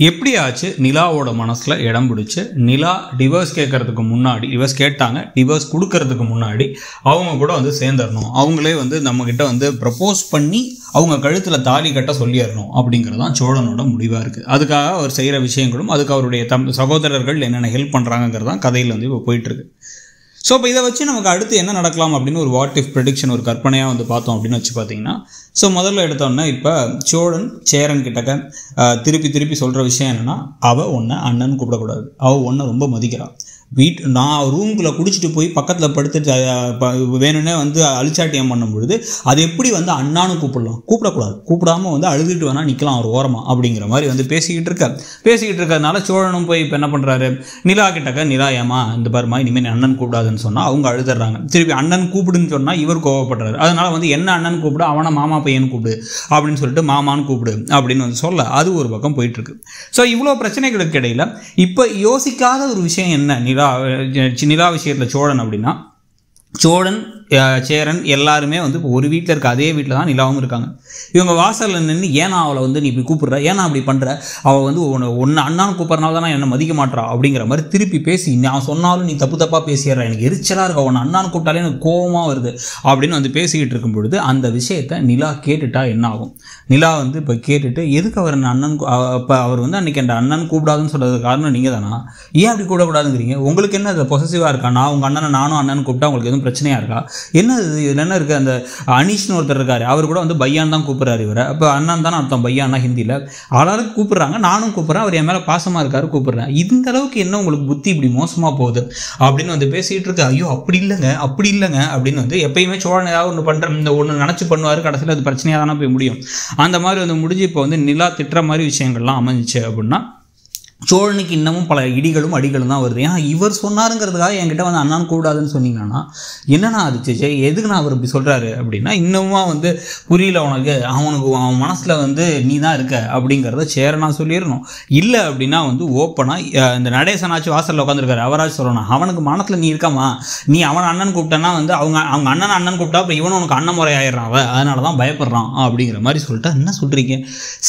எப்படியாச்சு நிலாவோட மனசில் இடம் பிடிச்சி நிலா டிவோர்ஸ் கேட்கறதுக்கு முன்னாடி டிவோர்ஸ் கேட்டாங்க, டிவோர்ஸ் கொடுக்கறதுக்கு முன்னாடி அவங்க கூட வந்து சேர்ந்துடணும், அவங்களே வந்து நம்மக்கிட்ட வந்து ப்ரப்போஸ் பண்ணி அவங்க கழுத்தில் தாலி கட்ட சொல்லிடணும் அப்படிங்கிறது தான் சோழனோட முடிவாக இருக்குது. அதுக்காக அவர் செய்கிற விஷயங்களும் அதுக்கு அவருடைய சகோதரர்கள் என்னென்ன ஹெல்ப் பண்ணுறாங்கிறது தான் கதையில் வந்து இப்போ போயிட்டுருக்கு. ஸோ இப்போ இதை வச்சு நமக்கு அடுத்து என்ன நடக்கலாம் அப்படின்னு ஒரு வாட் இஃப் ப்ரெடிக்ஷன் ஒரு கற்பனையாக வந்து பார்த்தோம் அப்படின்னு வச்சு பார்த்தீங்கன்னா, ஸோ முதல்ல எடுத்தோன்னா இப்போ சோழன் சேரன் கிட்டக்க திருப்பி சொல்கிற விஷயம் என்னென்னா, அவள் ஒன்றை அண்ணன் கூப்பிடக்கூடாது, அவள் ஒன்றை ரொம்ப மதிக்கிறாள். நான் ரூமுக்குள்ளே குடிச்சிட்டு போய் பக்கத்தில் படுத்துட்டு வேணும்னே வந்து அழிச்சாட்டியம் பண்ணும் பொழுது அது எப்படி வந்து அண்ணான்னு கூப்பிடக்கூடாது, கூப்பிடாமல் வந்து அழுதுட்டு வேணால் நிற்கலாம் ஒரு ஓரமாக அப்படிங்கிற மாதிரி வந்து பேசிக்கிட்டு இருக்கிறதுனால சோழனும் போய் இப்போ என்ன பண்ணுறாரு, நிலா கிட்டக்க நிலா ஏமா இந்த பாருமா இனிமேல் அண்ணன் கூப்பிடாதுன்னு சொன்னால் அவங்க அழுதுறாங்க. திருப்பி அண்ணன் கூப்பிடுன்னு சொன்னால் இவர் கோவப்படுறாரு. அதனால் வந்து என்ன அண்ணன் கூப்பிடு, அவனை மாமா பையன் கூப்பிடு அப்படின்னு சொல்லிட்டு மாமான்னு கூப்பிடு அப்படின்னு வந்து சொல்ல அது ஒரு பக்கம் போயிட்டுருக்கு. ஸோ இவ்வளோ பிரச்சனைகளுக்கு இடையில் இப்போ யோசிக்காத ஒரு விஷயம் என்ன, நிலா விஷயத்தில் சோழன் அப்படின்னா, சோழன் சேரன் எல்லாருமே வந்து இப்போ ஒரு வீட்டில் இருக்க அதே வீட்டில் தான் நிலாவும் இருக்காங்க. இவங்க வாசலில் நின்று ஏன்னா அவளை வந்து நீ இப்படி கூப்பிட்ற, ஏன்னா அப்படி பண்ணுற, அவள் வந்து ஒன்று அண்ணான்னு கூப்பிட்றனால தான் என்னை மதிக்க மாட்டா அப்படிங்கிற மாதிரி திருப்பி பேசி நான் சொன்னாலும் நீ தப்பாக பேசிடுற, எனக்கு எரிச்சலாக இருக்கா, உன்னை அண்ணான்னு கூப்பிட்டாலே எனக்கு கோபமாக வருது அப்படின்னு வந்து பேசிக்கிட்டு இருக்கும் பொழுது அந்த விஷயத்தை நிலா கேட்டுட்டா என்ன ஆகும்? நிலா வந்து இப்போ கேட்டுட்டு எதுக்கு அவர் அண்ணன் இப்போ அவர் வந்து அன்றைக்கி அந்த அண்ணன் கூப்பிடாதுன்னு சொல்கிறது காரணம் நீங்கள் தானா, ஏன் அப்படி கூடக்கூடாதுங்கிறீங்க, உங்களுக்கு என்ன அது பொசசிவாக இருக்கா, நான் உங்கள் அண்ணனை நானும் அண்ணன் கூப்பிட்டா உங்களுக்கு எதுவும் பிரச்சனையாக இருக்கா, என்ன இதில் என்ன இருக்குது? அந்த அனீஷ்னு ஒருத்தர் இருக்காரு, அவர் கூட வந்து பையான் தான் கூப்பிட்றாரு இவரை, அப்போ அண்ணன் தானே அர்த்தம் பையானா ஹிந்தியில், ஆளாருக்கு கூப்பிட்றாங்க, நானும் கூப்பிட்றேன், அவர் என் மேலே பாசமாக இருக்காரு கூப்பிட்றேன், இந்த அளவுக்கு என்ன உங்களுக்கு புத்தி இப்படி மோசமாக போகுது அப்படின்னு வந்து பேசிகிட்டு இருக்கு. ஐயோ அப்படி இல்லைங்க அப்படின்னு வந்து எப்பயுமே சோழன் ஏதாவது ஒன்று பண்ணுற இந்த ஒன்று நினச்சி பண்ணுவார், கடைசியில் அது பிரச்சனையாக தானே போய் முடியும். அந்த மாதிரி வந்து முடிஞ்சு இப்போ வந்து நிலா திட்டுற மாதிரி விஷயங்கள்லாம் அமைஞ்சிச்சு அப்படின்னா சோழனுக்கு இன்னமும் பல இடிகளும் அடிகளும் தான் வருது. ஏன்னா இவர் சொன்னாருங்கிறதுக்காக என்கிட்ட வந்து அண்ணான்னு கூடாதுன்னு சொன்னீங்கன்னா என்னன்னா அது எதுக்கு நான் அவர் இப்படி சொல்கிறாரு அப்படின்னா, இன்னமும் வந்து புரியல உனக்கு, அவன் மனசில் வந்து நீ தான் இருக்க அப்படிங்கிறத சேரனா சொல்லிடணும். இல்லை அப்படின்னா வந்து ஓப்பனாக இந்த நடேசனாச்சும் வாசலில் உட்காந்துருக்காரு, அவராச்சும் சொல்லணும், அவனுக்கு மனசில் நீ இருக்காமா, நீ அவன் அண்ணன் கூப்பிட்டேன்னா வந்து அவங்க அண்ணன் கூப்பிட்டா இப்போ இவனும் உனக்கு அண்ணன் முறை ஆயிடுறான், அதனால தான் பயப்படுறான் அப்படிங்கிற மாதிரி சொல்லிட்டு என்ன சொல்கிறீங்க?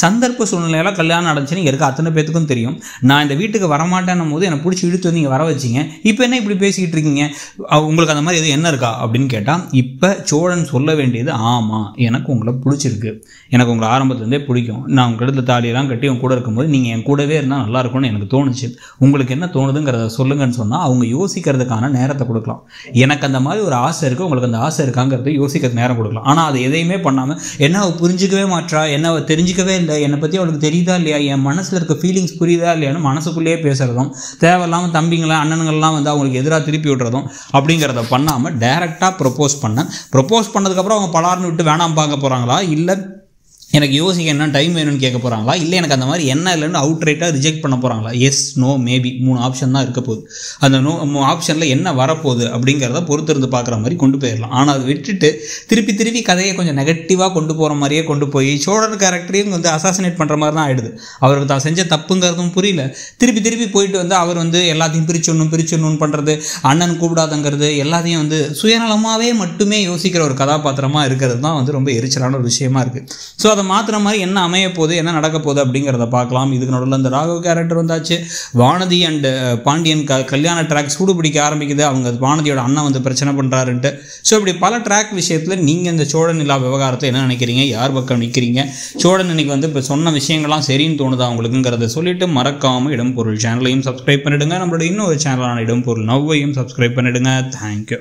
சந்தர்ப்ப சூழ்நிலையெல்லாம் கல்யாணம் நடந்துச்சுன்னு இங்கே இருக்க அத்தனை பேத்துக்கும் தெரியும். நான் இந்த வீட்டுக்கு வரமாட்டேன்னும் போது என்னை பிடிச்சி இழுத்து வந்து நீங்கள் வர வச்சிங்க, இப்போ என்ன இப்படி பேசிக்கிட்டு இருக்கீங்க, உங்களுக்கு அந்த மாதிரி எது என்ன இருக்கா அப்படின்னு கேட்டால் இப்போ சோழன் சொல்ல வேண்டியது ஆமாம் எனக்கு உங்களை பிடிச்சிருக்கு, எனக்கு உங்களை ஆரம்பத்துலேருந்தே பிடிக்கும், நான் உங்கள் இடத்துல தாலியெல்லாம் கட்டி உங்க கூட இருக்கும்போது நீங்கள் என் கூடவே இருந்தால் நல்லா இருக்கும்னு எனக்கு தோணுச்சு, உங்களுக்கு என்ன தோணுதுங்கிறத சொல்லுங்கன்னு சொன்னால் அவங்க யோசிக்கிறதுக்கான நேரத்தை கொடுக்கலாம். எனக்கு அந்த மாதிரி ஒரு ஆசை இருக்குது, உங்களுக்கு அந்த ஆசை இருக்காங்கிறத யோசிக்கிறது நேரம் கொடுக்கலாம். ஆனால் அதை எதையுமே பண்ணாமல் என்ன அவள் புரிஞ்சிக்கவே மாட்டா, என்ன அவள் தெரிஞ்சிக்கவே இல்லை, என்னை பற்றி அவளுக்கு தெரியுதா இல்லையா, என் மனசில் இருக்க ஃபீலிங்ஸ் புரியுதா இல்லையான்னு மனசுக்குள்ளேயே பேசுறதும், தேவையில்லாமல் தம்பிங்களா அண்ணனுங்கள்லாம் வந்து அவங்களுக்கு எதிராக திருப்பி விடுறதும் அப்படிங்கிறத பண்ணாமல் டைரெக்டாக ப்ரப்போஸ் பண்ணதுக்கப்புறம் அவங்க பலார்னு விட்டு வேணாம் பார்க்க போகிறாங்களா, இல்லை எனக்கு யோசிக்க என்ன டைம் வேணும்னு கேட்க போகிறாங்களா, இல்லை எனக்கு அந்த மாதிரி என்ன இல்லைன்னு அவுட்ரைட்டாக ரிஜெக்ட் பண்ண போகிறாங்களா, எஸ் நோ மேபி 3 ஆப்ஷன் தான் இருக்க போகுது. அந்த ஆப்ஷனில் என்ன வரப்போகுது அப்படிங்கிறத பொறுத்திருந்து பார்க்குற மாதிரி கொண்டு போயிடலாம். ஆனால் அதை விட்டுட்டு திருப்பி கதையை கொஞ்சம் நெகட்டிவாக கொண்டு போகிற மாதிரியே கொண்டு போய் சோழர் கேரக்டரையும் வந்து அசாசினேட் பண்ணுற மாதிரி தான் ஆகிடுது. அவருக்கு தான் செஞ்ச தப்புங்கிறதும் புரியல, திருப்பி போயிட்டு வந்து அவர் வந்து எல்லாத்தையும் பிரிச்சிடணும் பண்ணுறது, அண்ணன் கூப்பிடாதங்கிறது, எல்லாத்தையும் வந்து சுயநலமாகவே மட்டுமே யோசிக்கிற ஒரு கதாபாத்திரமாக இருக்கிறது தான் வந்து ரொம்ப எரிச்சலான ஒரு விஷயமா இருக்குது. ஸோ அதை மாற்றுற மாதிரி என்ன அமைய போகுது, என்ன நடக்க போகுது அப்படிங்கிறத பார்க்கலாம். இதுக்கு நடுவில் இந்த ராகவ் கேரக்டர் வந்தாச்சு, வானதி அண்ட் பாண்டியன் கல்யாண ட்ராக் சூடு பிடிக்க ஆரம்பிக்குது, அவங்க வானதியோட அண்ணன் வந்து பிரச்சனை பண்ணுறாருன்ட்டு. ஸோ இப்படி பல ட்ராக் விஷயத்தில் நீங்கள் இந்த சோழன் நிலா விவகாரத்தை என்ன நினைக்கிறீங்க, யார் பக்கம் நிற்கிறீங்க, சோழன் இன்னைக்கு வந்து இப்போ சொன்ன விஷயங்கள்லாம் சரின்னு தோணுதா உங்களுக்குங்கிறத சொல்லிட்டு மறக்காமல் இடம்பொருள் சேனலையும் சப்ஸ்கிரைப் பண்ணிவிடுங்க. நம்மளோட இன்னொரு சேனலான இடம்பொருள் நவ்வையும் சப்ஸ்கிரைப் பண்ணிவிடுங்க. தேங்க்யூ.